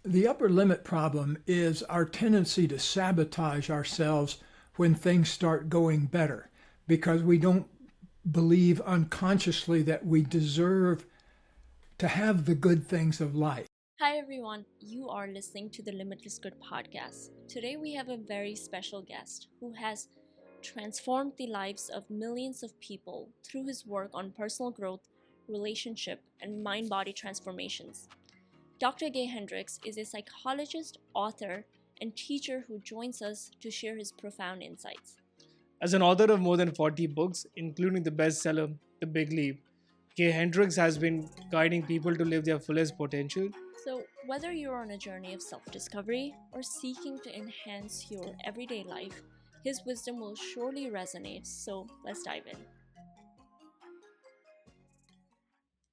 The upper limit problem is our tendency to sabotage ourselves when things start going better because we don't believe unconsciously that we deserve to have the good things of life. Hi everyone, you are listening to the Limitless Grit podcast. Today we have a very special guest who has transformed the lives of millions of people through his work on personal growth, relationship, and mind-body transformations. Dr. Gay Hendricks is a psychologist, author, and teacher who joins us to share his profound insights. As an author of more than 40 books, including the bestseller The Big Leap, Gay Hendricks has been guiding people to live their fullest potential. So, whether you're on a journey of self-discovery or seeking to enhance your everyday life, his wisdom will surely resonate. So, let's dive in.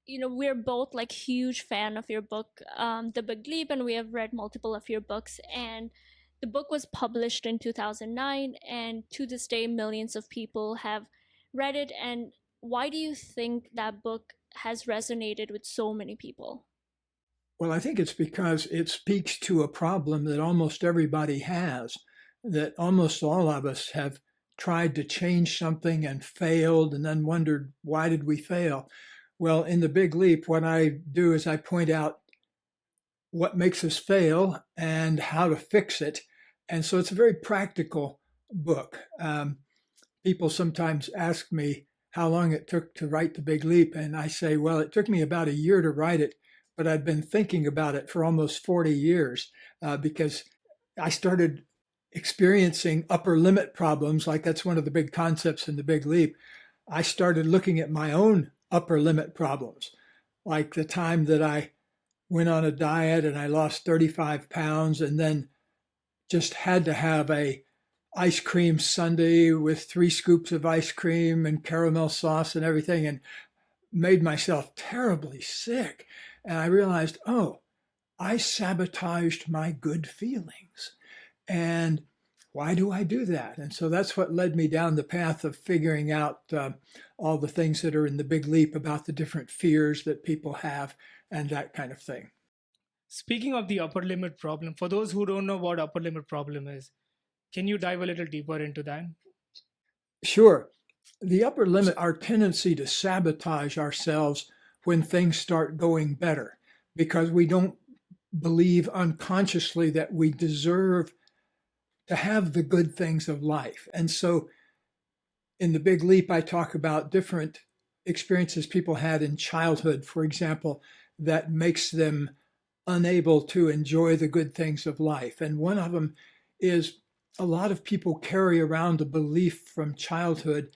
We're both like huge fan of your book, The Big Leap, and we have read multiple of your books. And the book was published in 2009, and to this day, millions of people have read it. And why do you think that book has resonated with so many people? Well, I think it's because it speaks to a problem that almost everybody has, that almost all of us have tried to change something and failed and then wondered, why did we fail? Well, in The Big Leap, what I do is I point out what makes us fail and how to fix it. And so it's a very practical book. People sometimes ask me how long it took to write The Big Leap. And I say, well, it took me about a year to write it, but I'd been thinking about it for almost 40 years because I started experiencing upper limit problems. Like that's one of the big concepts in The Big Leap. I started looking at my own upper limit problems, like the time that I went on a diet and I lost 35 pounds and then just had to have a ice cream sundae with 3 scoops of ice cream and caramel sauce and everything and made myself terribly sick. And I realized, oh, I sabotaged my good feelings. And why do I do that? And so that's what led me down the path of figuring out all the things that are in The Big Leap about the different fears that people have and that kind of thing. Speaking of the upper limit problem, for those who don't know what upper limit problem is, can you dive a little deeper into that? Sure. The upper limit, our tendency to sabotage ourselves when things start going better because we don't believe unconsciously that we deserve to have the good things of life. And so in The Big Leap, I talk about different experiences people had in childhood, for example, that makes them unable to enjoy the good things of life. And one of them is a lot of people carry around a belief from childhood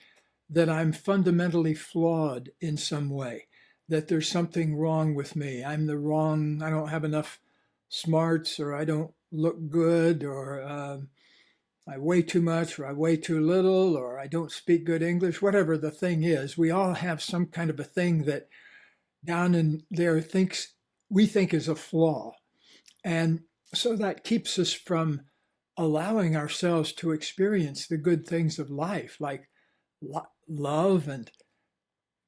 that I'm fundamentally flawed in some way, that there's something wrong with me. I don't have enough smarts, or I don't look good, or I weigh too much, or I weigh too little, or I don't speak good English, whatever the thing is. We all have some kind of a thing that down in there we think is a flaw. And so that keeps us from allowing ourselves to experience the good things of life, like love and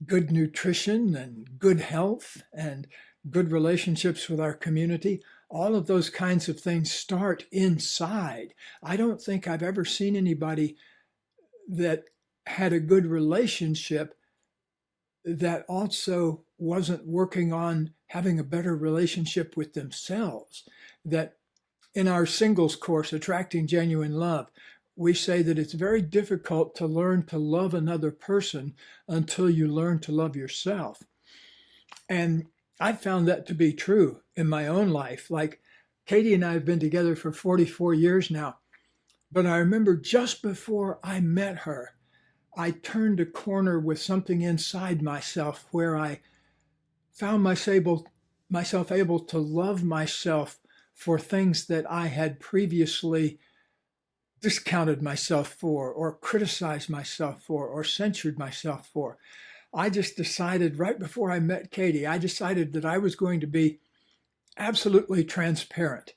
good nutrition and good health and good relationships with our community. All of those kinds of things start inside. I don't think I've ever seen anybody that had a good relationship that also wasn't working on having a better relationship with themselves. That in our singles course, Attracting Genuine Love, we say that it's very difficult to learn to love another person until you learn to love yourself. And I found that to be true in my own life. Like Katie and I have been together for 44 years now. But I remember just before I met her, I turned a corner with something inside myself where I found myself able to love myself for things that I had previously discounted myself for, or criticized myself for, or censured myself for. I just decided right before I met Katie, I decided that I was going to be absolutely transparent.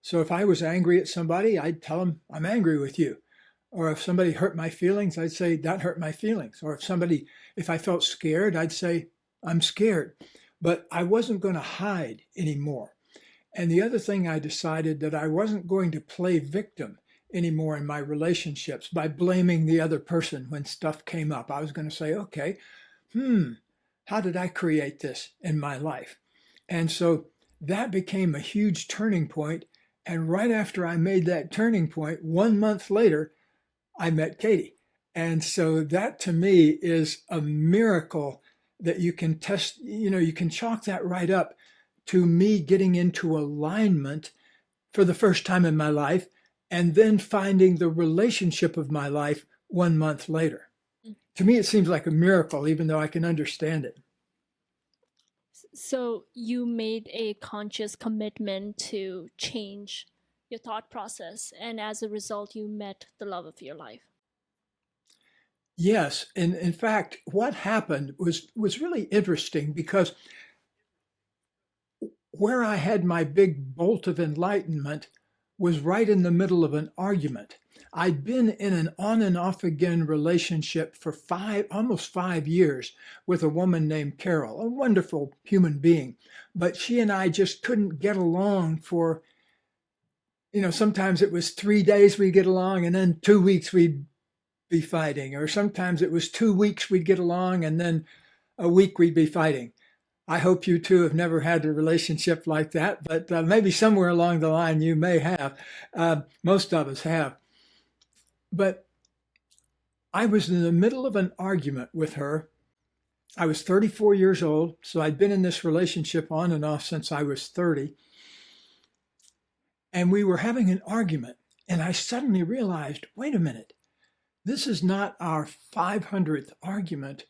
So if I was angry at somebody, I'd tell them, I'm angry with you. Or if somebody hurt my feelings, I'd say, that hurt my feelings. Or if I felt scared, I'd say, I'm scared. But I wasn't going to hide anymore. And the other thing, I decided that I wasn't going to play victim anymore in my relationships by blaming the other person when stuff came up. I was going to say, okay, how did I create this in my life? And so that became a huge turning point. And right after I made that turning point, 1 month later, I met Katie. And so that to me is a miracle that you can test, you can chalk that right up to me getting into alignment for the first time in my life and then finding the relationship of my life 1 month later. To me, it seems like a miracle, even though I can understand it. So you made a conscious commitment to change your thought process, and as a result, you met the love of your life. Yes, and in fact, what happened was really interesting because where I had my big bolt of enlightenment was right in the middle of an argument. I'd been in an on and off again relationship for almost 5 years with a woman named Carol, a wonderful human being. But she and I just couldn't get along for, sometimes it was 3 days we'd get along and then 2 weeks we'd be fighting. Or sometimes it was 2 weeks we'd get along and then a week we'd be fighting. I hope you two have never had a relationship like that, but maybe somewhere along the line you may have. Most of us have. But I was in the middle of an argument with her. I was 34 years old, so I'd been in this relationship on and off since I was 30. And we were having an argument, and I suddenly realized, wait a minute, this is not our 500th argument.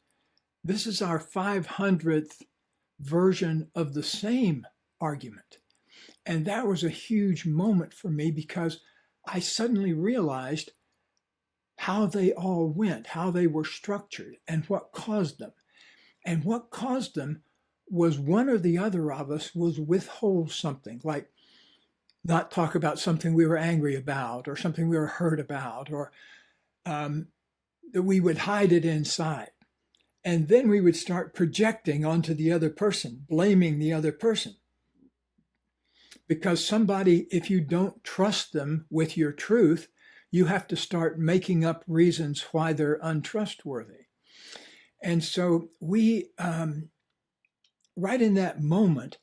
This is our 500th version of the same argument. And that was a huge moment for me because I suddenly realized how they all went, how they were structured, and what caused them. And what caused them was one or the other of us was withhold something, like not talk about something we were angry about or something we were hurt about, or that we would hide it inside. And then we would start projecting onto the other person, blaming the other person. Because somebody, if you don't trust them with your truth, you have to start making up reasons why they're untrustworthy. And so right in that moment,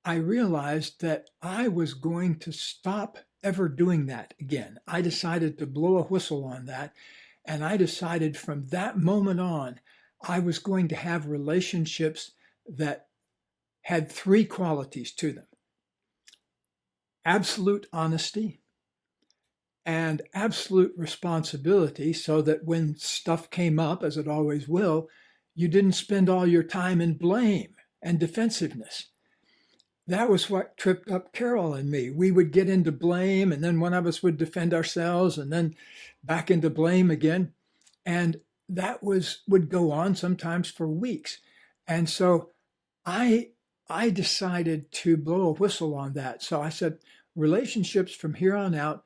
I realized that I was going to stop ever doing that again. I decided to blow a whistle on that. And I decided from that moment on, I was going to have relationships that had three qualities to them: absolute honesty and absolute responsibility, so that when stuff came up, as it always will, you didn't spend all your time in blame and defensiveness. That was what tripped up Carol and me. We would get into blame, and then one of us would defend ourselves, and then back into blame again. And that would go on sometimes for weeks. And so I decided to blow a whistle on that. So I said, relationships from here on out,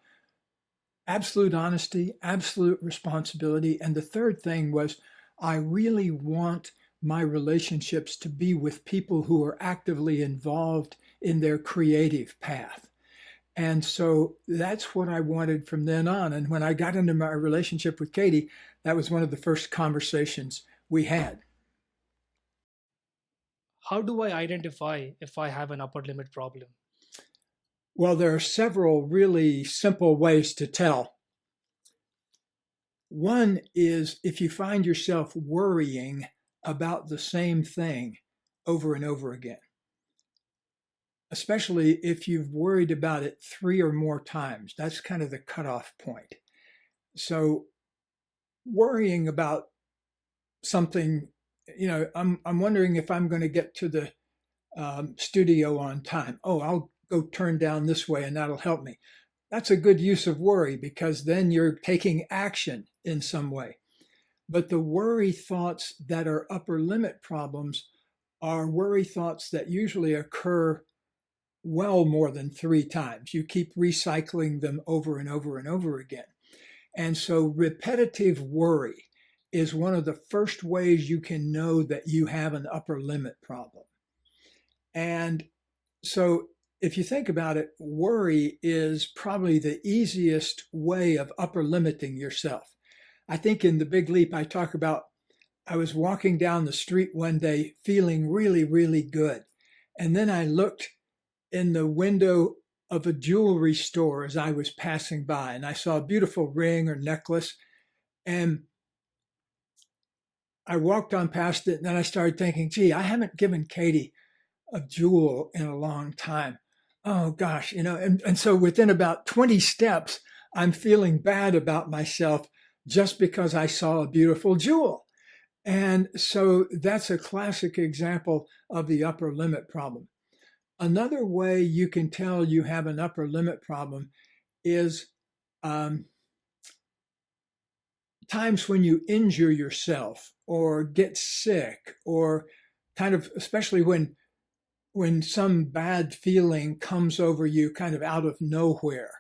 absolute honesty, absolute responsibility. And the third thing was, I really want my relationships to be with people who are actively involved in their creative path. And so that's what I wanted from then on. And when I got into my relationship with Katie, that was one of the first conversations we had. How do I identify if I have an upper limit problem? Well, there are several really simple ways to tell. One is if you find yourself worrying about the same thing over and over again, especially if you've worried about it 3 or more times. That's kind of the cutoff point. So worrying about something, I'm wondering if I'm going to get to the studio on time. Oh, I'll go turn down this way and that'll help me. That's a good use of worry, because then you're taking action in some way. But the worry thoughts that are upper limit problems are worry thoughts that usually occur well more than 3 times. You keep recycling them over and over and over again. And so repetitive worry is one of the first ways you can know that you have an upper limit problem. And so if you think about it, worry is probably the easiest way of upper limiting yourself. I think in the Big Leap, I talk about I was walking down the street one day feeling really, really good. And then I looked in the window of a jewelry store as I was passing by, and I saw a beautiful ring or necklace. And I walked on past it, and then I started thinking, gee, I haven't given Katie a jewel in a long time. Oh gosh, and so within about 20 steps, I'm feeling bad about myself just because I saw a beautiful jewel. And so that's a classic example of the upper limit problem. Another way you can tell you have an upper limit problem is um, times when you injure yourself or get sick, or kind of, especially when some bad feeling comes over you kind of out of nowhere,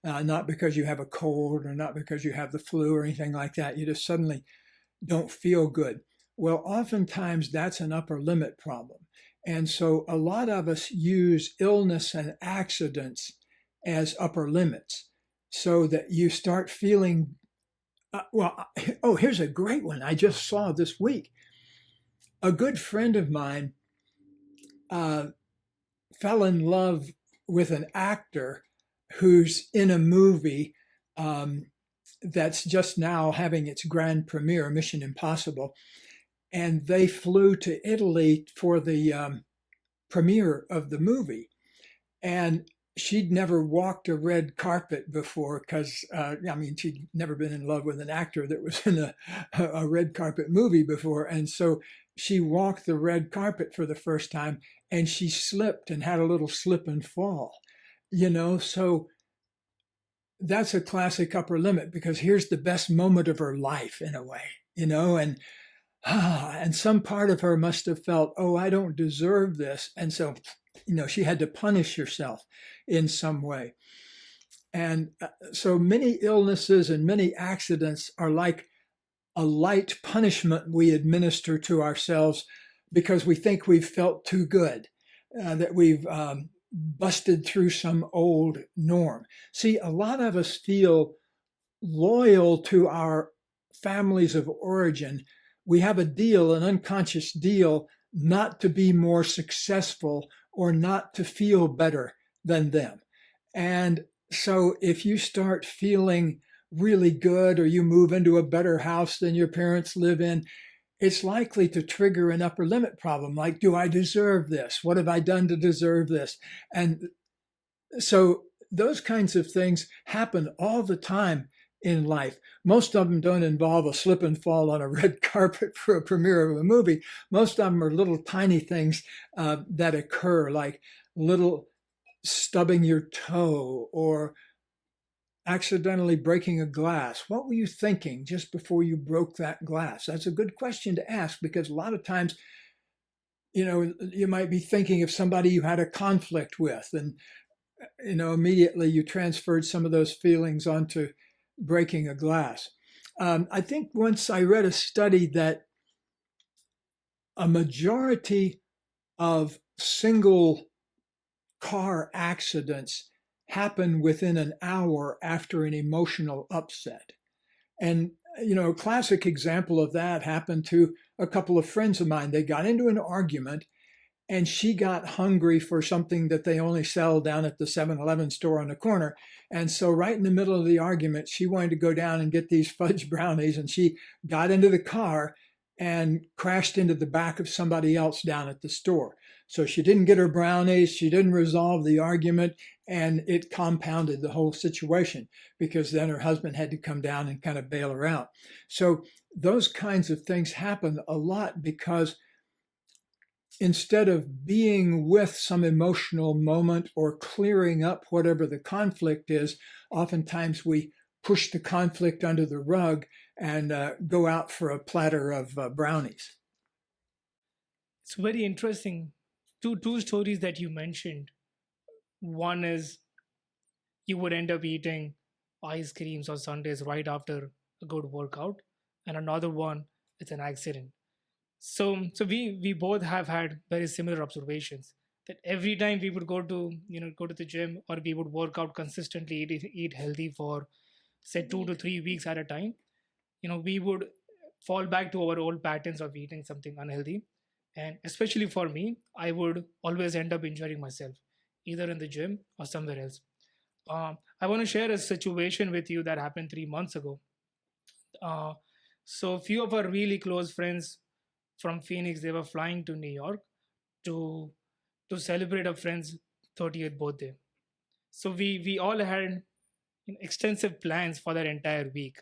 not because you have a cold or not because you have the flu or anything like that. You just suddenly don't feel good. Well, oftentimes that's an upper limit problem. And so a lot of us use illness and accidents as upper limits so that you start feeling, here's a great one I just saw this week. A good friend of mine fell in love with an actor who's in a movie that's just now having its grand premiere, Mission Impossible. And they flew to Italy for the premiere of the movie. And she'd never walked a red carpet before because, she'd never been in love with an actor that was in a red carpet movie before. And so she walked the red carpet for the first time, and she slipped and had a little slip and fall, so that's a classic upper limit, because here's the best moment of her life in a way, and some part of her must have felt, oh, I don't deserve this. And so, she had to punish herself in some way. And so many illnesses and many accidents are like a light punishment we administer to ourselves because we think we've felt too good, that we've busted through some old norm. See, a lot of us feel loyal to our families of origin. We have a deal, an unconscious deal, not to be more successful or not to feel better than them. And so if you start feeling really good, or you move into a better house than your parents live in, it's likely to trigger an upper limit problem. Like, do I deserve this? What have I done to deserve this? And so those kinds of things happen all the time in life. Most of them don't involve a slip and fall on a red carpet for a premiere of a movie. Most of them are little tiny things that occur, like little stubbing your toe or accidentally breaking a glass. What were you thinking just before you broke that glass? That's a good question to ask, because a lot of times, you might be thinking of somebody you had a conflict with, and immediately you transferred some of those feelings onto breaking a glass. I think once I read a study that a majority of single car accidents happen within an hour after an emotional upset. And, a classic example of that happened to a couple of friends of mine. They got into an argument, and she got hungry for something that they only sell down at the 7-Eleven store on the corner. And so right in the middle of the argument, she wanted to go down and get these fudge brownies, and she got into the car and crashed into the back of somebody else down at the store. So she didn't get her brownies, she didn't resolve the argument, and it compounded the whole situation, because then her husband had to come down and kind of bail her out. So those kinds of things happen a lot because instead of being with some emotional moment or clearing up whatever the conflict is, oftentimes we push the conflict under the rug and go out for a platter of brownies. It's very interesting. Two stories that you mentioned. One is you would end up eating ice creams on Sundays right after a good workout, and another one, it's an accident. So we both have had very similar observations. that every time we would go to the gym, or we would work out consistently, eat healthy for say 2 to 3 weeks at a time, we would fall back to our old patterns of eating something unhealthy. And especially for me, I would always end up injuring myself, either in the gym or somewhere else. I want to share a situation with you that happened 3 months ago. uh, so a few of our really close friends from Phoenix, they were flying to New York to to celebrate a friend's 30th birthday. So we all had extensive plans for that entire week.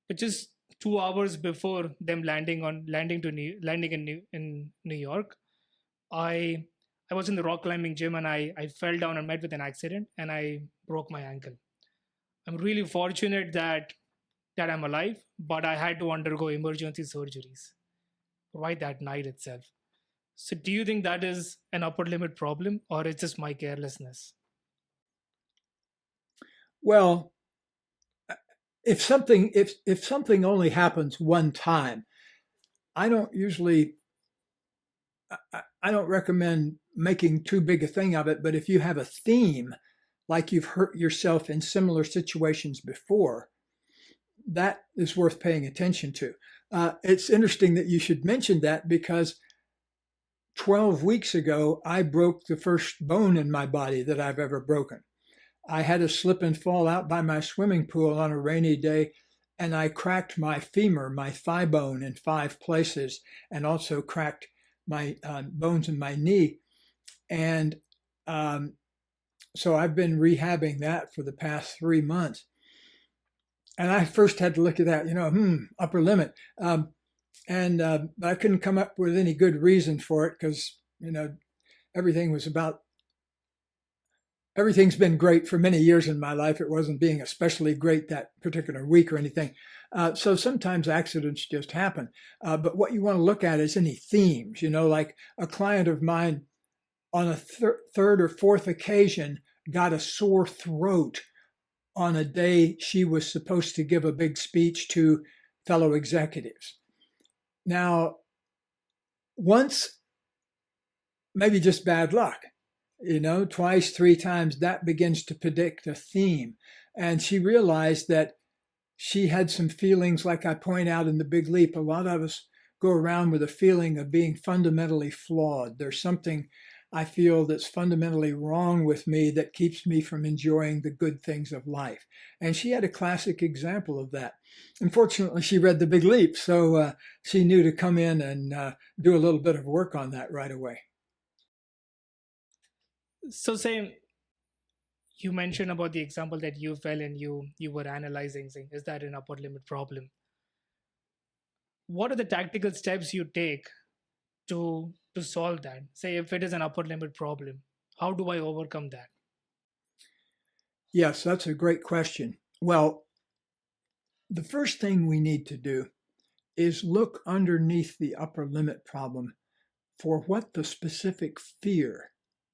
But just 2 hours before them landing in New York, I I was in the rock climbing gym, and I fell down and met with an accident, and I broke my ankle. I'm really fortunate that I'm alive, but I had to undergo emergency surgeries right that night itself. So do you think that is an upper limit problem, or it's just my carelessness? Well, if something only happens one time, I don't usually I don't recommend making too big a thing of it. But if you have a theme, like you've hurt yourself in similar situations before, that is worth paying attention to. It's interesting that you should mention that, because 12 weeks ago, I broke the first bone in my body that I've ever broken. I had a slip and fall out by my swimming pool on a rainy day, and I cracked my femur, my thigh bone, in 5 places, and also cracked my bones in my knee. And um, so I've been rehabbing that for the past 3 months. And I first had to look at that, upper limit. And I couldn't come up with any good reason for it, because, everything was about everything's been great for many years in my life. It wasn't being especially great that particular week or anything. So sometimes accidents just happen. But what you want to look at is any themes, like a client of mine on a third or fourth occasion got a sore throat on a day she was supposed to give a big speech to fellow executives. Now, once, maybe just bad luck. Twice, 3 times, that begins to predict a theme. And she realized that she had some feelings, like I point out in The Big Leap. A lot of us go around with a feeling of being fundamentally flawed. There's something I feel that's fundamentally wrong with me that keeps me from enjoying the good things of life. And she had a classic example of that. Unfortunately, she read The Big Leap, so she knew to come in and do a little bit of work on that right away. So say you mentioned about the example that you fell and you were analyzing, saying, is that an upper limit problem? What are the tactical steps you take to solve that? Say if it is an upper limit problem, how do I overcome that? Yes, that's a great question. Well, the first thing we need to do is look underneath the upper limit problem for what the specific fear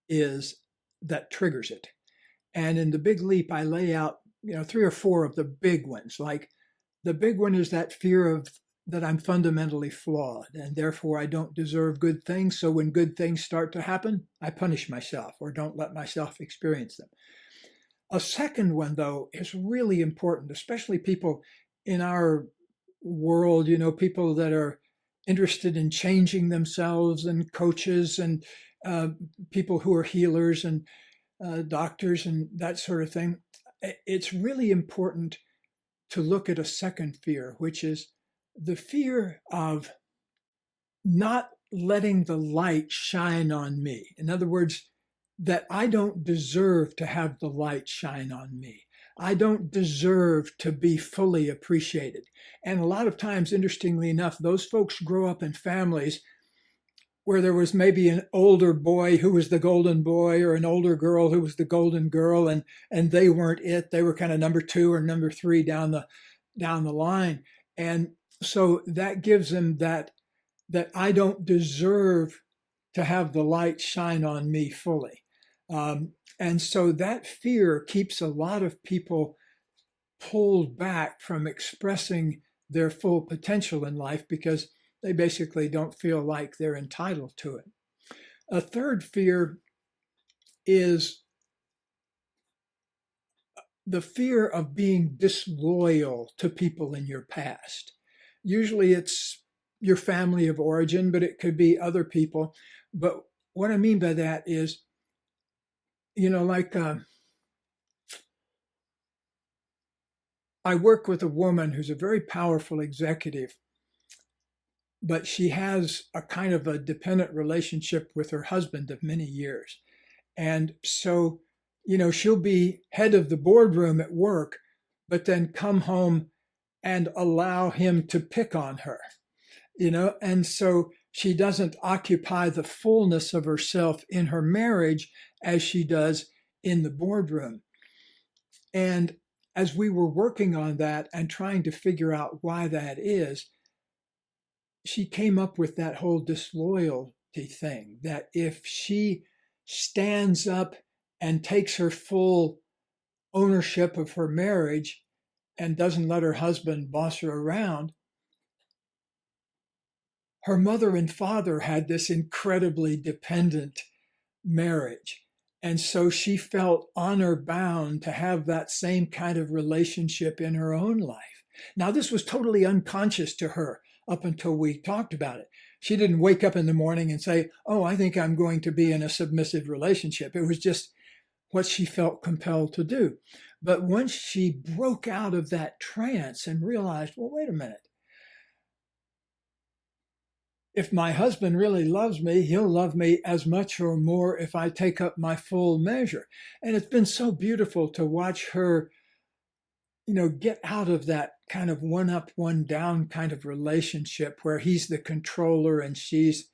is that triggers it. And in The Big Leap, I lay out, 3 or 4 of the big ones. Like, the big one is that fear of that I'm fundamentally flawed, and therefore I don't deserve good things. So when good things start to happen, I punish myself or don't let myself experience them. A second one, though, is really important, especially people in our world, people that are interested in changing themselves, and coaches, and people who are healers, and doctors, and that sort of thing. It's really important to look at a second fear, which is the fear of not letting the light shine on me. In other words, that I don't deserve to have the light shine on me. I don't deserve to be fully appreciated. And a lot of times, interestingly enough, those folks grow up in families where there was maybe an older boy who was the golden boy, or an older girl who was the golden girl, and they weren't it. They were kind of number 2 or number 3 down the line. And so that gives them that I don't deserve to have the light shine on me fully. And so that fear keeps a lot of people pulled back from expressing their full potential in life, because they basically don't feel like they're entitled to it. A third fear is the fear of being disloyal to people in your past. Usually it's your family of origin, but it could be other people. But what I mean by that is, like I work with a woman who's a very powerful executive, but she has a kind of a dependent relationship with her husband of many years. And so, she'll be head of the boardroom at work, but then come home and allow him to pick on her, and so she doesn't occupy the fullness of herself in her marriage as she does in the boardroom. And as we were working on that and trying to figure out why that is, she came up with that whole disloyalty thing, that if she stands up and takes her full ownership of her marriage and doesn't let her husband boss her around, her mother and father had this incredibly dependent marriage. And so she felt honor bound to have that same kind of relationship in her own life. Now, this was totally unconscious to her up until we talked about it. She didn't wake up in the morning and say, "Oh, I think I'm going to be in a submissive relationship." It was just what she felt compelled to do. But once she broke out of that trance and realized, well, wait a minute. If my husband really loves me, he'll love me as much or more if I take up my full measure. And it's been so beautiful to watch her, get out of that kind of one up, one down kind of relationship where he's the controller and she's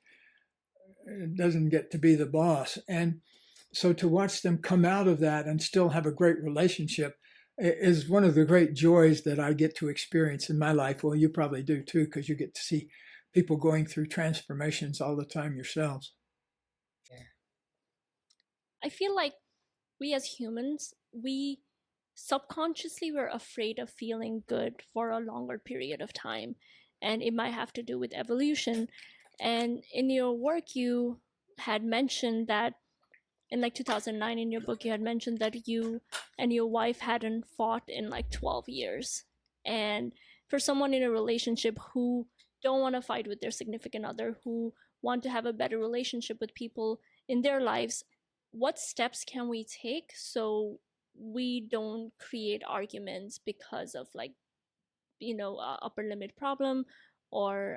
doesn't get to be the boss. And so to watch them come out of that and still have a great relationship is one of the great joys that I get to experience in my life. Well, you probably do too, because you get to see people going through transformations all the time yourselves. I feel like we as humans, we subconsciously were afraid of feeling good for a longer period of time. And it might have to do with evolution. And in your work, you had mentioned that in like 2009, in your book, you had mentioned that you and your wife hadn't fought in like 12 years. And for someone in a relationship who don't want to fight with their significant other, who want to have a better relationship with people in their lives, what steps can we take so we don't create arguments because of like, upper limit problem, or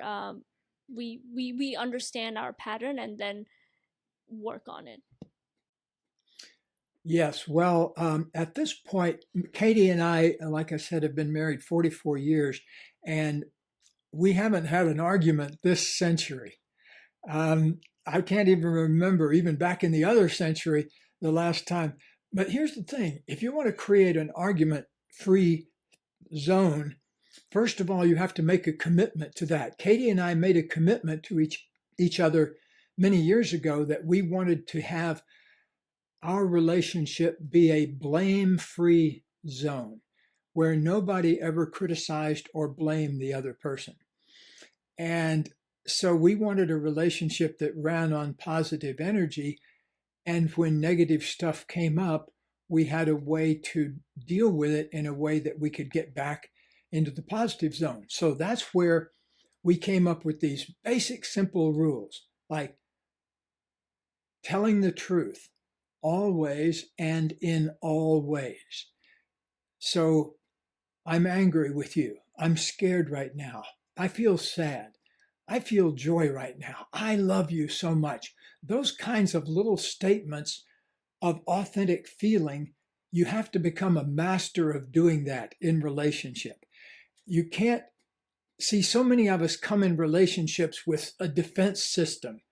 we understand our pattern and then work on it? Yes. Well, at this point, Katie and I, like I said, have been married 44 years, and we haven't had an argument this century. I can't even remember, even back in the other century, the last time. But here's the thing: if you want to create an argument-free zone, first of all, you have to make a commitment to that. Katie and I made a commitment to each other many years ago that we wanted to have our relationship be a blame-free zone where nobody ever criticized or blamed the other person. And so we wanted a relationship that ran on positive energy. And when negative stuff came up, we had a way to deal with it in a way that we could get back into the positive zone. So that's where we came up with these basic, simple rules, like telling the truth always and in all ways. So I'm angry with you. I'm scared right now. I feel sad. I feel joy right now. I love you so much. Those kinds of little statements of authentic feeling, you have to become a master of doing that in relationship. You can't see, so many of us come in relationships with a defense system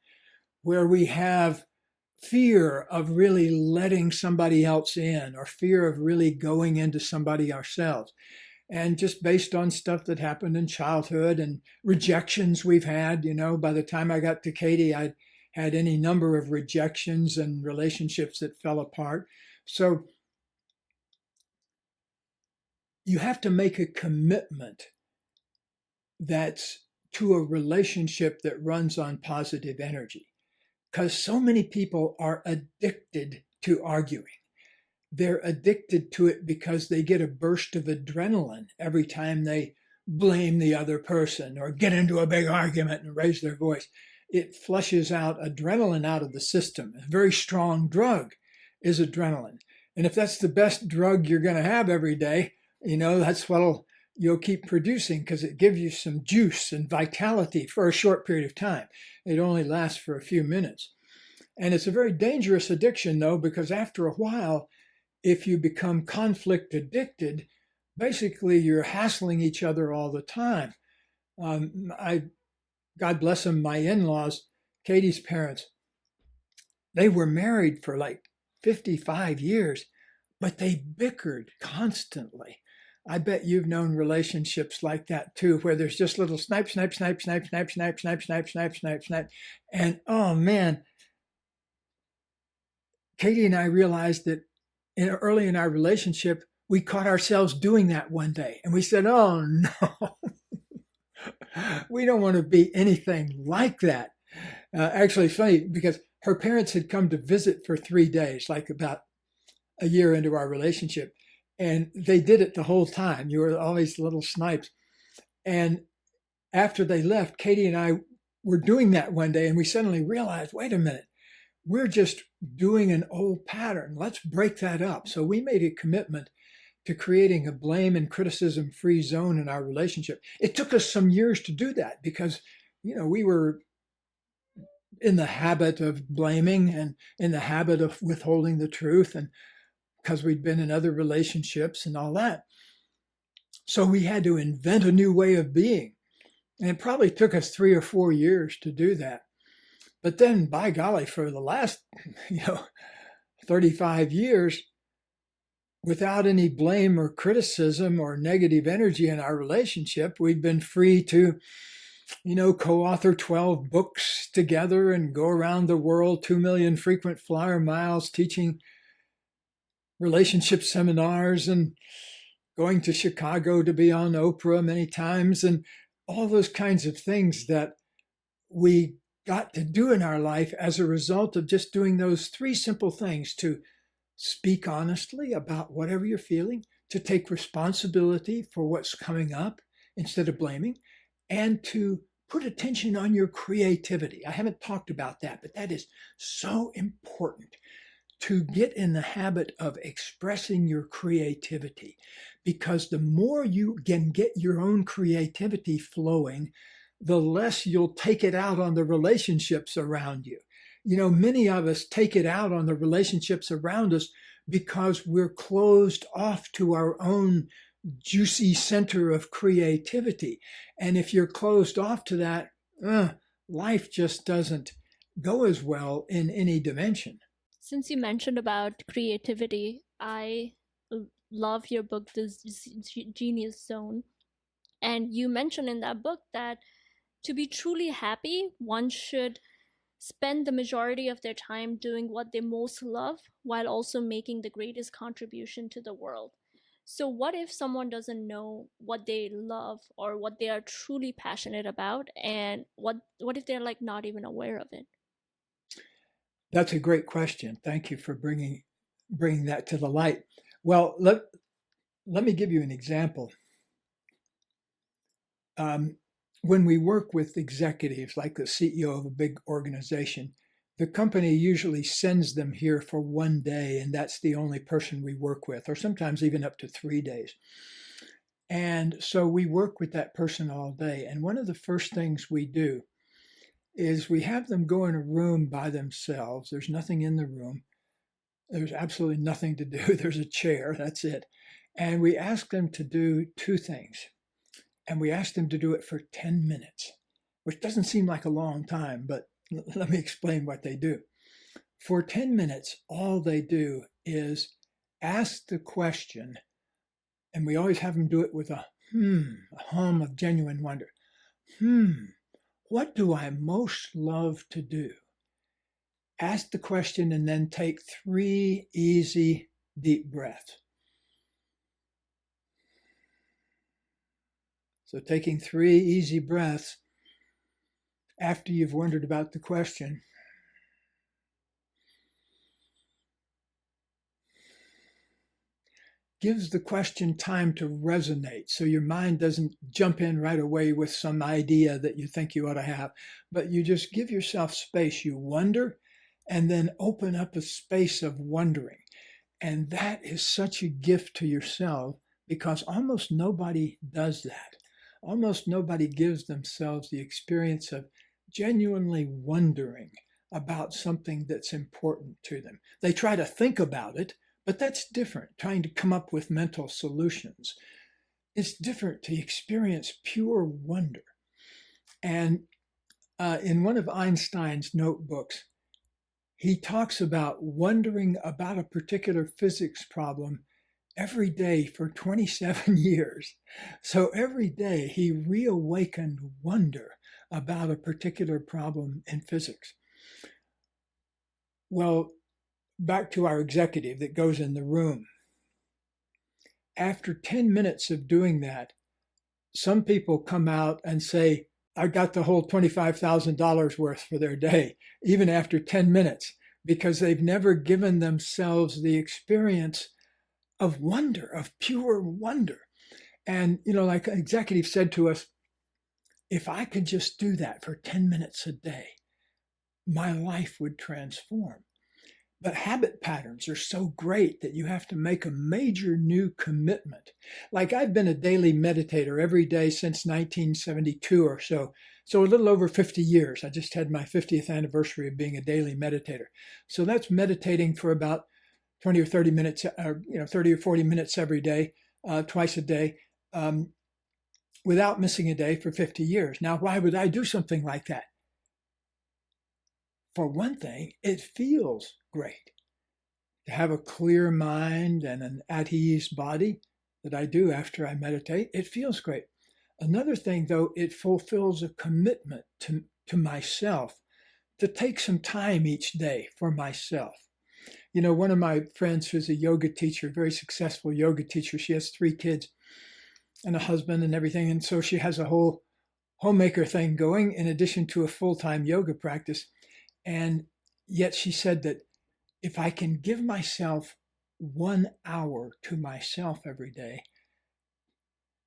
where we have fear of really letting somebody else in, or fear of really going into somebody ourselves. And just based on stuff that happened in childhood and rejections we've had, by the time I got to Katie, I'd had any number of rejections and relationships that fell apart. So you have to make a commitment that's to a relationship that runs on positive energy, because so many people are addicted to arguing. They're addicted to it because they get a burst of adrenaline every time they blame the other person or get into a big argument and raise their voice. It flushes out adrenaline out of the system. A very strong drug is adrenaline. And if that's the best drug you're going to have every day, that's what you'll keep producing, because it gives you some juice and vitality for a short period of time. It only lasts for a few minutes. And it's a very dangerous addiction, though, because after a while, if you become conflict addicted, basically you're hassling each other all the time. God bless them, my in-laws, Katie's parents, they were married for like 55 years, but they bickered constantly. I bet you've known relationships like that too, where there's just little snipe, snipe, snipe, snipe, snipe, snipe, snipe, snipe, snipe, snipe, snipe. And oh man, Katie and I realized that early in our relationship, we caught ourselves doing that one day. And we said, oh no, we don't want to be anything like that. Actually, it's funny because her parents had come to visit for 3 days, like about a year into our relationship. And they did it the whole time. You were always little snipes. And after they left, Katie and I were doing that one day, and we suddenly realized, wait a minute, we're just doing an old pattern. Let's break that up. So we made a commitment to creating a blame and criticism free zone in our relationship. It took us some years to do that because, we were in the habit of blaming and in the habit of withholding the truth, and because we'd been in other relationships and all that. So we had to invent a new way of being. And it probably took us 3 or 4 years to do that. But then, by golly, for the last, 35 years, without any blame or criticism or negative energy in our relationship, we've been free to, co-author 12 books together and go around the world, 2 million frequent flyer miles, teaching relationship seminars and going to Chicago to be on Oprah many times, and all those kinds of things that we got to do in our life as a result of just doing those 3 simple things: to speak honestly about whatever you're feeling, to take responsibility for what's coming up instead of blaming, and to put attention on your creativity. I haven't talked about that, but that is so important, to get in the habit of expressing your creativity, because the more you can get your own creativity flowing, the less you'll take it out on the relationships around you. Many of us take it out on the relationships around us because we're closed off to our own juicy center of creativity. And if you're closed off to that, life just doesn't go as well in any dimension. Since you mentioned about creativity, I love your book, The Genius Zone. And you mentioned in that book that to be truly happy, one should spend the majority of their time doing what they most love while also making the greatest contribution to the world. So what if someone doesn't know what they love or what they are truly passionate about, and what if they're like not even aware of it? That's a great question. Thank you for bringing that to the light. Well, let me give you an example. When we work with executives, like the CEO of a big organization, the company usually sends them here for 1 day, and that's the only person we work with, or sometimes even up to 3 days. And so we work with that person all day. And one of the first things we do is we have them go in a room by themselves. There's nothing in the room. There's absolutely nothing to do. There's a chair, that's it. And we ask them to do 2 things. And we ask them to do it for 10 minutes, which doesn't seem like a long time, but let me explain what they do. For 10 minutes, all they do is ask the question, and we always have them do it with a hum of genuine wonder. What do I most love to do? Ask the question and then take 3 easy, deep breaths. So taking 3 easy breaths after you've wondered about the question. gives the question time to resonate. So your mind doesn't jump in right away with some idea that you think you ought to have, but you just give yourself space. You wonder and then open up a space of wondering. And that is such a gift to yourself because almost nobody does that. Almost nobody gives themselves the experience of genuinely wondering about something that's important to them. They try to think about it, but that's different, trying to come up with mental solutions. It's different to experience pure wonder. And in one of Einstein's notebooks, he talks about wondering about a particular physics problem every day for 27 years. So every day he reawakened wonder about a particular problem in physics. Well, back to our executive that goes in the room. After 10 minutes of doing that, some people come out and say, I got the whole $25,000 worth for their day, even after 10 minutes, because they've never given themselves the experience of wonder, of pure wonder. And, like an executive said to us, if I could just do that for 10 minutes a day, my life would transform. But habit patterns are so great that you have to make a major new commitment. Like I've been a daily meditator every day since 1972 or so. So a little over 50 years. I just had my 50th anniversary of being a daily meditator. So that's meditating for about 20 or 30 minutes, 30 or 40 minutes every day, twice a day, without missing a day for 50 years. Now, why would I do something like that? For one thing, it feels great to have a clear mind and an at ease body that I do after I meditate. It feels great. Another thing, though, it fulfills a commitment to myself to take some time each day for myself. One of my friends who's a yoga teacher, very successful yoga teacher, she has 3 kids and a husband and everything. And so she has a whole homemaker thing going in addition to a full-time yoga practice. And yet she said that if I can give myself 1 hour to myself every day,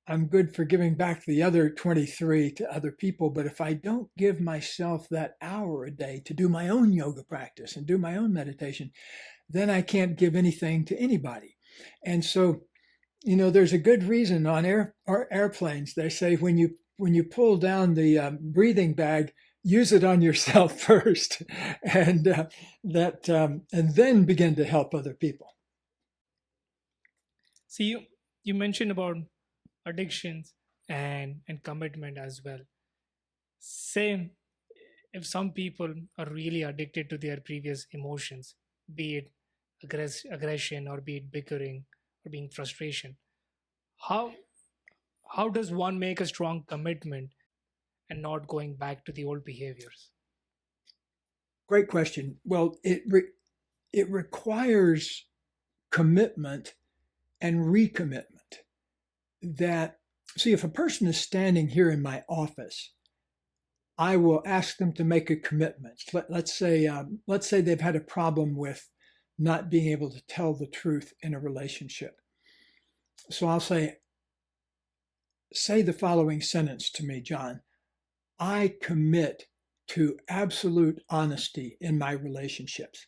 I'm good for giving back the other 23 to other people. But if I don't give myself that hour a day to do my own yoga practice and do my own meditation, then I can't give anything to anybody. And so, there's a good reason on airplanes. They say when you pull down the breathing bag, use it on yourself first, and and then begin to help other people. See, you mentioned about addictions and commitment as well. Say if some people are really addicted to their previous emotions, be it aggression or be it bickering or being frustration, how does one make a strong commitment and not going back to the old behaviors? Great question. Well, it requires commitment and recommitment. If a person is standing here in my office, I will ask them to make a commitment. Let's say they've had a problem with not being able to tell the truth in a relationship. So I'll say the following sentence to me, John. I commit to absolute honesty in my relationships.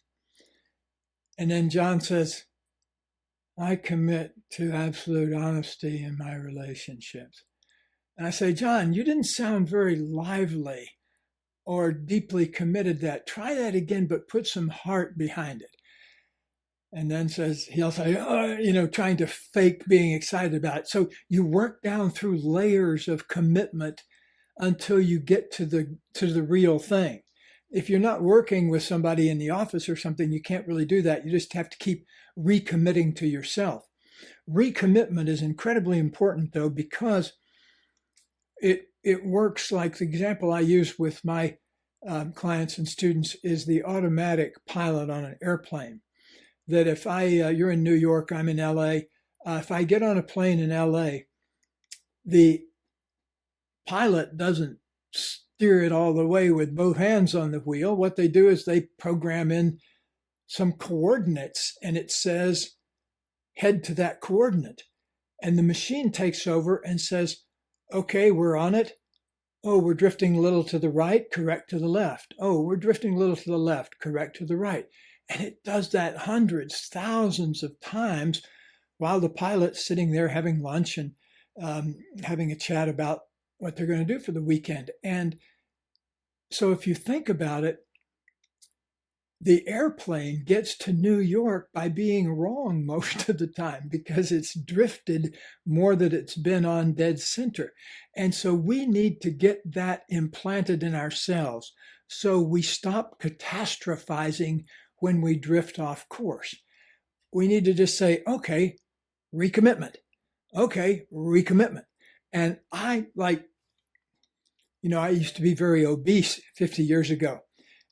And then John says, I commit to absolute honesty in my relationships. And I say, John, you didn't sound very lively or deeply committed to that. Try that again, but put some heart behind it. And then he'll say, trying to fake being excited about it. So you work down through layers of commitment until you get to the real thing. If you're not working with somebody in the office or something, you can't really do that. You just have to keep recommitting to yourself. Recommitment is incredibly important, though, because it works like the example I use with my clients and students is the automatic pilot on an airplane. That if you're in New York, I'm in LA, if I get on a plane in LA, the pilot doesn't steer it all the way with both hands on the wheel. What they do is they program in some coordinates, and it says head to that coordinate. And the machine takes over and says, okay, we're on it. Oh, we're drifting a little to the right, correct to the left. Oh, we're drifting a little to the left, correct to the right. And it does that hundreds, thousands of times while the pilot's sitting there having lunch and having a chat about what they're going to do for the weekend. And so if you think about it, the airplane gets to New York by being wrong most of the time because it's drifted more than it's been on dead center. And so we need to get that implanted in ourselves so we stop catastrophizing when we drift off course. We need to just say, okay, recommitment. Okay, recommitment. And I used to be very obese 50 years ago.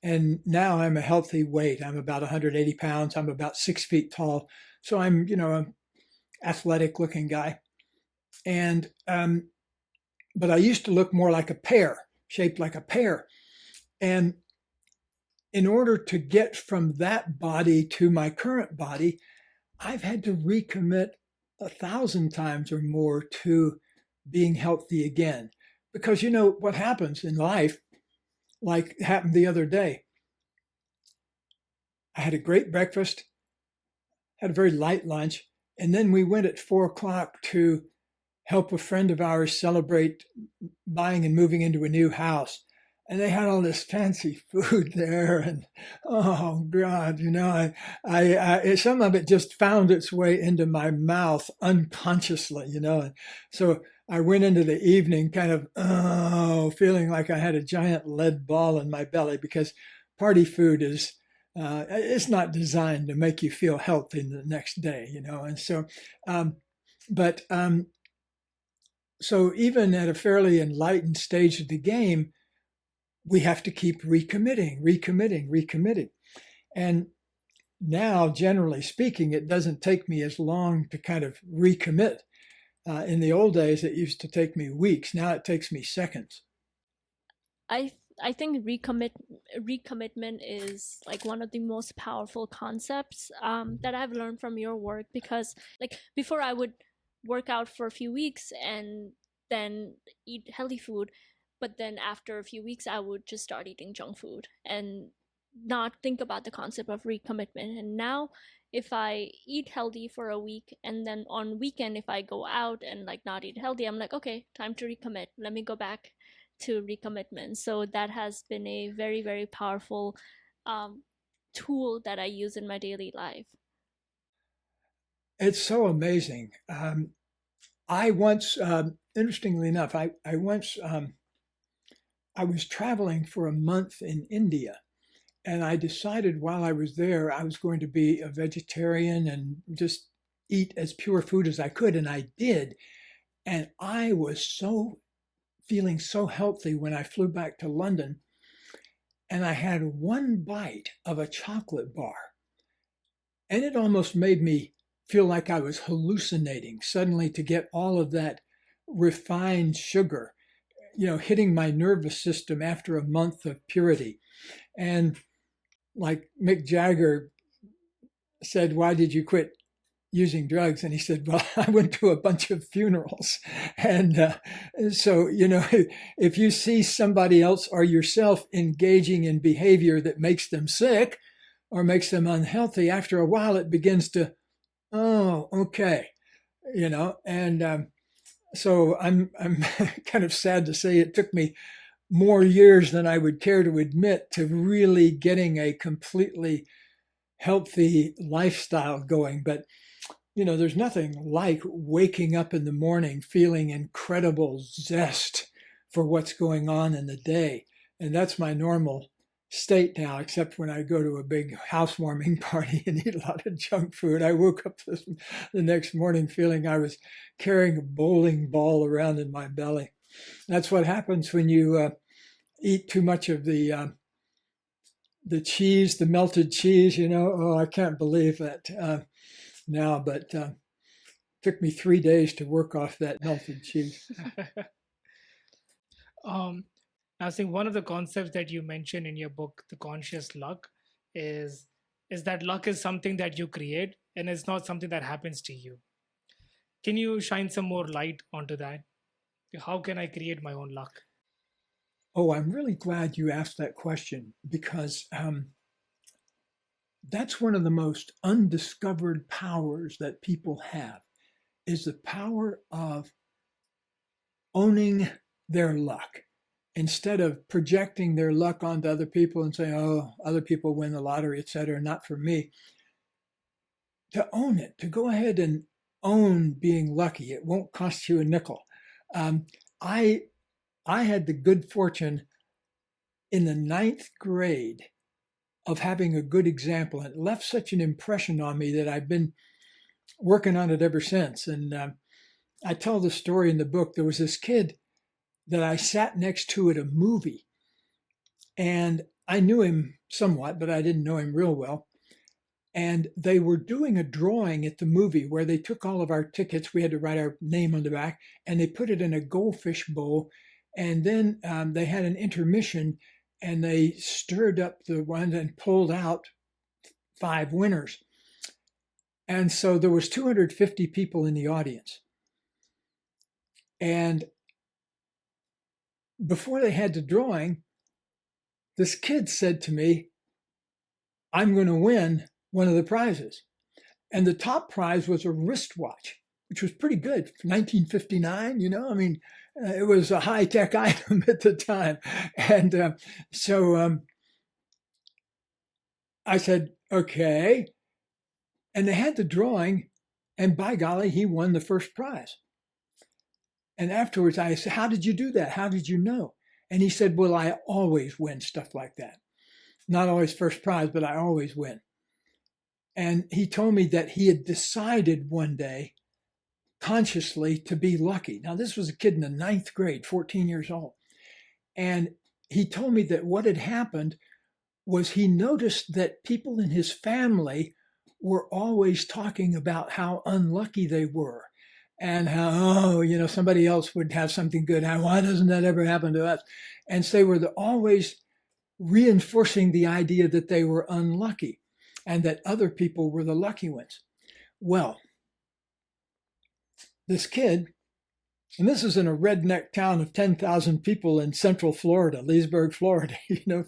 And now I'm a healthy weight. I'm about 180 pounds. I'm about 6 feet tall. So I'm, an athletic looking guy. And, but I used to look more like a pear, shaped like a pear. And in order to get from that body to my current body, I've had to recommit 1,000 times or more to being healthy again. Because what happens in life, like happened the other day. I had a great breakfast, had a very light lunch, and then we went at 4 o'clock to help a friend of ours celebrate buying and moving into a new house. And they had all this fancy food there, and oh God, some of it just found its way into my mouth unconsciously, And so I went into the evening kind of feeling like I had a giant lead ball in my belly because party food is it's not designed to make you feel healthy the next day, And so, so even at a fairly enlightened stage of the game, we have to keep recommitting. And now, generally speaking, it doesn't take me as long to kind of recommit. In the old days, it used to take me weeks. Now it takes me seconds. I think recommitment is like one of the most powerful concepts that I've learned from your work, because like before I would work out for a few weeks and then eat healthy food, but then after a few weeks I would just start eating junk food and not think about the concept of recommitment. And now if I eat healthy for a week and then on weekend if I go out and like not eat healthy, I'm like, okay, time to recommit, let me go back to recommitment. So that has been a very, very powerful tool that I use in my daily life. It's so amazing. I once, interestingly enough, I once I was traveling for a month in India, and I decided while I was there I was going to be a vegetarian and just eat as pure food as I could, and I did. And I was feeling so healthy when I flew back to London, and I had one bite of a chocolate bar, and it almost made me feel like I was hallucinating suddenly to get all of that refined sugar, hitting my nervous system after a month of purity. And like Mick Jagger said, why did you quit using drugs? And he said, well, I went to a bunch of funerals. And so, if you see somebody else or yourself engaging in behavior that makes them sick or makes them unhealthy, after a while it begins to, oh, okay, and so I'm kind of sad to say it took me more years than I would care to admit to really getting a completely healthy lifestyle going. But there's nothing like waking up in the morning feeling incredible zest for what's going on in the day. And that's my normal state now, except when I go to a big housewarming party and eat a lot of junk food. I woke up the next morning feeling I was carrying a bowling ball around in my belly. That's what happens when you eat too much of the cheese, the melted cheese. Oh, I can't believe that now, but took me 3 days to work off that melted cheese. I think one of the concepts that you mentioned in your book, The Conscious Luck, is that luck is something that you create. and it's not something that happens to you. Can you shine some more light onto that? How can I create my own luck? Oh, I'm really glad you asked that question because that's one of the most undiscovered powers that people have is the power of owning their luck. Instead of projecting their luck onto other people and saying, oh, other people win the lottery, et cetera, not for me, to own it, to go ahead and own being lucky. It won't cost you a nickel. Um, I I had the good fortune in the ninth grade of having a good example. And it left such an impression on me that I've been working on it ever since. And I tell the story in the book. There was this kid that I sat next to at a movie, and I knew him somewhat, but I didn't know him real well. And they were doing a drawing at the movie where they took all of our tickets. We had to write our name on the back, and they put it in a goldfish bowl. And then they had an intermission, and they stirred up the ones and pulled out 5 winners. And so there was 250 people in the audience. And before they had the drawing, this kid said to me, I'm going to win one of the prizes. And the top prize was a wristwatch, which was pretty good. 1959, it was a high-tech item at the time. And so I said, okay. And they had the drawing, and by golly, he won the first prize. And afterwards, I said, how did you do that? How did you know? And he said, well, I always win stuff like that. Not always first prize, but I always win. And he told me that he had decided one day consciously to be lucky. Now, this was a kid in the ninth grade, 14 years old. And he told me that what had happened was he noticed that people in his family were always talking about how unlucky they were and how, somebody else would have something good. Why doesn't that ever happen to us? And so they were always reinforcing the idea that they were unlucky and that other people were the lucky ones. Well, this kid, and this is in a redneck town of 10,000 people in central Florida, Leesburg, Florida,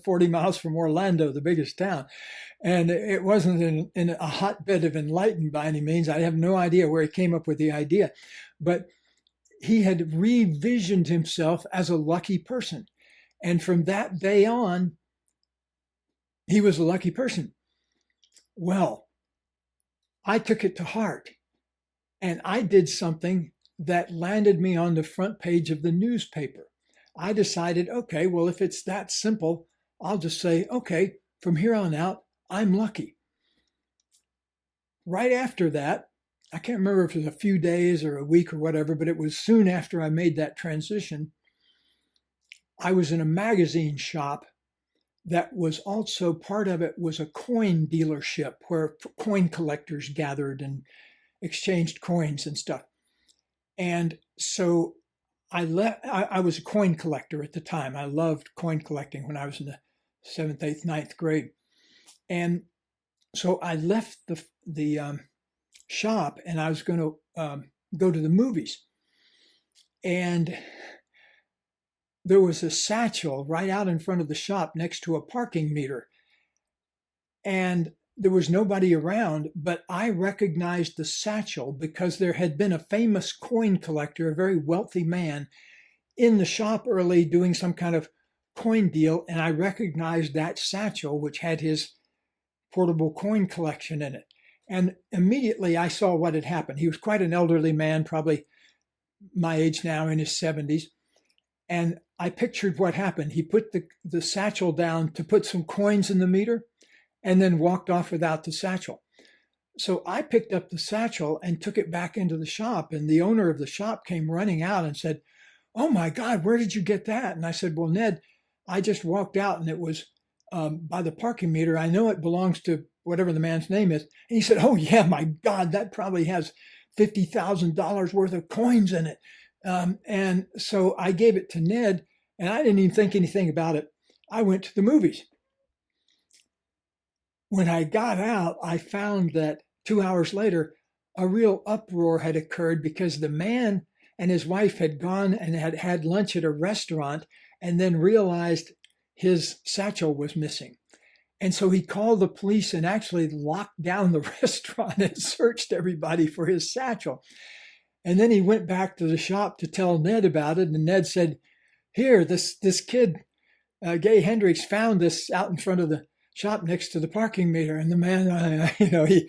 40 miles from Orlando, the biggest town. And it wasn't in a hotbed of enlightenment by any means. I have no idea where he came up with the idea, but he had revisioned himself as a lucky person. And from that day on, he was a lucky person. Well, I took it to heart, and I did something that landed me on the front page of the newspaper. I decided, okay, well, if it's that simple, I'll just say, okay, from here on out, I'm lucky. Right after that, I can't remember if it was a few days or a week or whatever, but it was soon after I made that transition. I was in a magazine shop that was also, part of it was a coin dealership where coin collectors gathered and exchanged coins and stuff. And so I was a coin collector at the time. I loved coin collecting when I was in the 7th, 8th, 9th grade. And so I left the shop, and I was going to go to the movies. And there was a satchel right out in front of the shop next to a parking meter. And there was nobody around, but I recognized the satchel because there had been a famous coin collector, a very wealthy man, in the shop early doing some kind of coin deal. And I recognized that satchel, which had his portable coin collection in it. And immediately I saw what had happened. He was quite an elderly man, probably my age now, in his 70s. And I pictured what happened. He put the satchel down to put some coins in the meter and then walked off without the satchel. So I picked up the satchel and took it back into the shop. And the owner of the shop came running out and said, "Oh my God, where did you get that?" And I said, "Well, Ned, I just walked out and it was by the parking meter. I know it belongs to whatever the man's name is." And he said, "Oh yeah, my God, that probably has $50,000 worth of coins in it." And so I gave it to Ned, and I didn't even think anything about it. I went to the movies. When I got out, I found that 2 hours later, a real uproar had occurred because the man and his wife had gone and had had lunch at a restaurant and then realized his satchel was missing. And so he called the police and actually locked down the restaurant and searched everybody for his satchel. And then he went back to the shop to tell Ned about it. And Ned said, here, this kid, Gay Hendricks, found this out in front of the shop next to the parking meter. And the man, he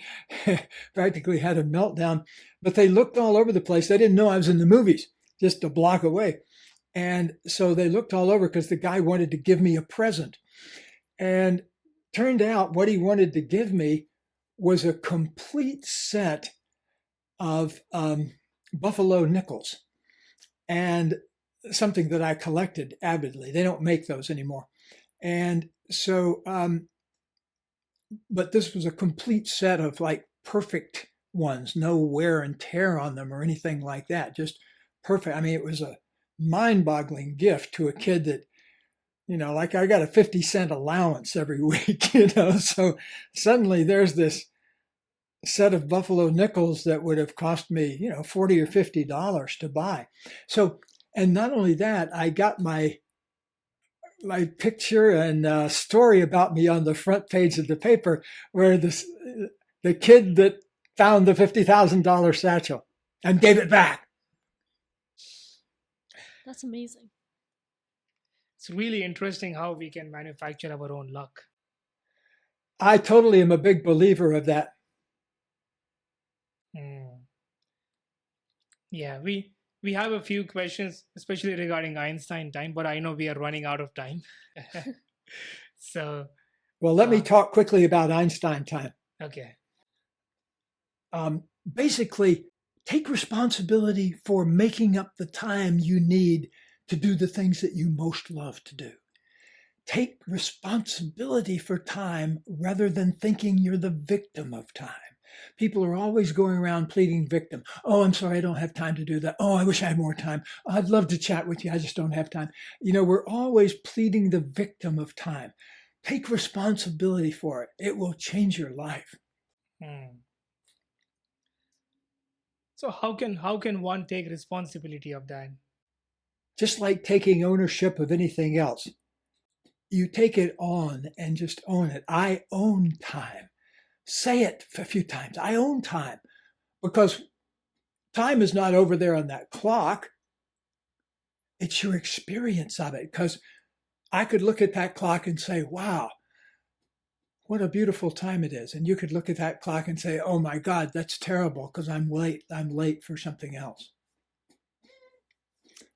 practically had a meltdown. But they looked all over the place. They didn't know I was in the movies, just a block away. And so they looked all over because the guy wanted to give me a present. And turned out what he wanted to give me was a complete set of buffalo nickels, and something that I collected avidly. They don't make those anymore. And so, but this was a complete set of like perfect ones, no wear and tear on them or anything like that. Just perfect. I mean, it was a mind-boggling gift to a kid that, like I got a 50-cent allowance every week, so suddenly there's this set of buffalo nickels that would have cost me, $40 or $50 to buy. So, and not only that, I got my picture and story about me on the front page of the paper, where the kid that found the $50,000 satchel and gave it back. That's amazing. It's really interesting how we can manufacture our own luck. I totally am a big believer of that. Yeah, we have a few questions, especially regarding Einstein time, but I know we are running out of time. So, well, let me talk quickly about Einstein time. Okay. Basically, take responsibility for making up the time you need to do the things that you most love to do. Take responsibility for time rather than thinking you're the victim of time. People are always going around pleading victim. Oh, I'm sorry, I don't have time to do that. Oh, I wish I had more time. I'd love to chat with you. I just don't have time. We're always pleading the victim of time. Take responsibility for it. It will change your life. So how can one take responsibility of that? Just like taking ownership of anything else. You take it on and just own it. I own time. Say it a few times. I own time, because time is not over there on that clock. It's your experience of it. Because I could look at that clock and say, wow, what a beautiful time it is. And you could look at that clock and say, oh my God, that's terrible because I'm late. I'm late for something else.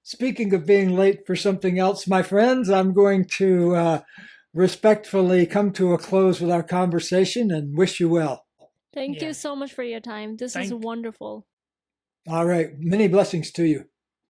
Speaking of being late for something else, my friends, I'm going to respectfully come to a close with our conversation and wish you well. Thank you so much for your time. This is wonderful. All right. Many blessings to you.